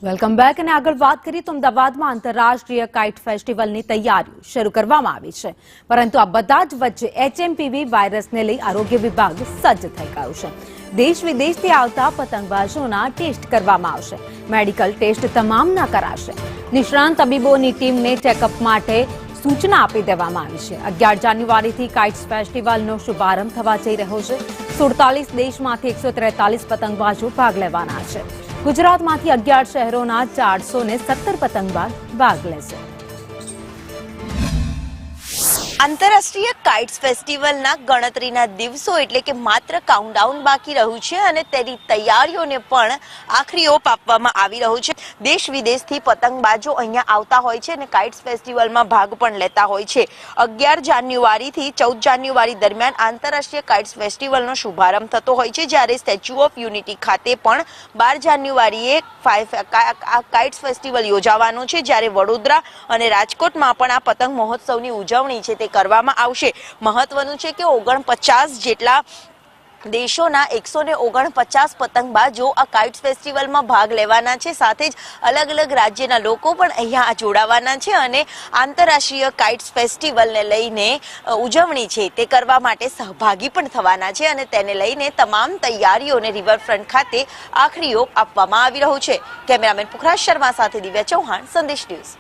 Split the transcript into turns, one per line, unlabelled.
Welcome back અને આગળ વાત કરીએ તો અમદાવાદમાં આંતરરાષ્ટ્રીય કાઇટ ફેસ્ટિવલની તૈયારીઓ શરૂ કરવામાં આવી છે, પરંતુ આ બધા જ વચ્ચે એચએમપીવી વાયરસને લઈ આરોગ્ય વિભાગ સજ્જ થઈ ગયું છે। દેશ વિદેશથી આવતા પતંગબાજોના ટેસ્ટ કરવામાં આવશે। મેડિકલ ટેસ્ટ તમામના કરાશે। નિષ્ણાંત તબીબોની ટીમને ચેકઅપ માટે સૂચના આપી દેવામાં આવી છે। 11 જાન્યુઆરીથી કાઇટ્સ ફેસ્ટિવલનો શુભારંભ થવા જઈ રહ્યો છે। 47 દેશમાંથી 143 પતંગબાજો ભાગ લેવાના છે। ગુજરાતમાંથી 11 શહેરોના 417 પતંગબાજ ભાગ લેશે।
આંતરરાષ્ટ્રીય કાઇટ્સ ફેસ્ટિવલના ગણતરીના દિવસો એટલે કે માત્ર કાઉન્ટડાઉન બાકી રહ્યું છે અને તેની તૈયારીઓને પણ આખરી ઓપ આપવામાં આવી રહ્યો છે। દેશ વિદેશથી પતંગબાજો અહીંયા આવતા હોય છે અને કાઇટ્સ ફેસ્ટિવલમાં ભાગ પણ લેતા હોય છે। 11 જાન્યુઆરીથી 14 જાન્યુઆરી દરમિયાન આંતરરાષ્ટ્રીય કાઇટ્સ ફેસ્ટિવલનો શુભારંભ થતો હોય છે, જ્યારે સ્ટેચ્યુ ઓફ યુનિટી ખાતે પણ 12 જાન્યુઆરીએ કાઇટ્સ ફેસ્ટિવલ યોજાવાનો છે, જ્યારે વડોદરા અને રાજકોટમાં પણ આ પતંગ મહોત્સવની ઉજવણી છે તે કરવામાં આવશે। મહત્વનું છે કે 49 જેટલા દેશોના 149 પતંગબાજો આ કાઇટ્સ ફેસ્ટિવલમાં ભાગ લેવાના છે। સાથે જ અલગ અલગ રાજ્યના લોકો પણ અહીંયા જોડાવાના છે અને આંતરરાષ્ટ્રીય કાઇટ્સ ફેસ્ટિવલને લઈને ઉજવણી છે તે કરવા માટે સહભાગી પણ થવાના છે અને તેને લઈને તમામ તૈયારીઓને રિવરફ્રન્ટ ખાતે આખરી ઓપ આપવામાં આવી રહ્યો છે। કેમેરામેન પુખરાજ શર્મા સાથે દિવ્યા ચૌહાણ, સંદેશ ન્યૂઝ।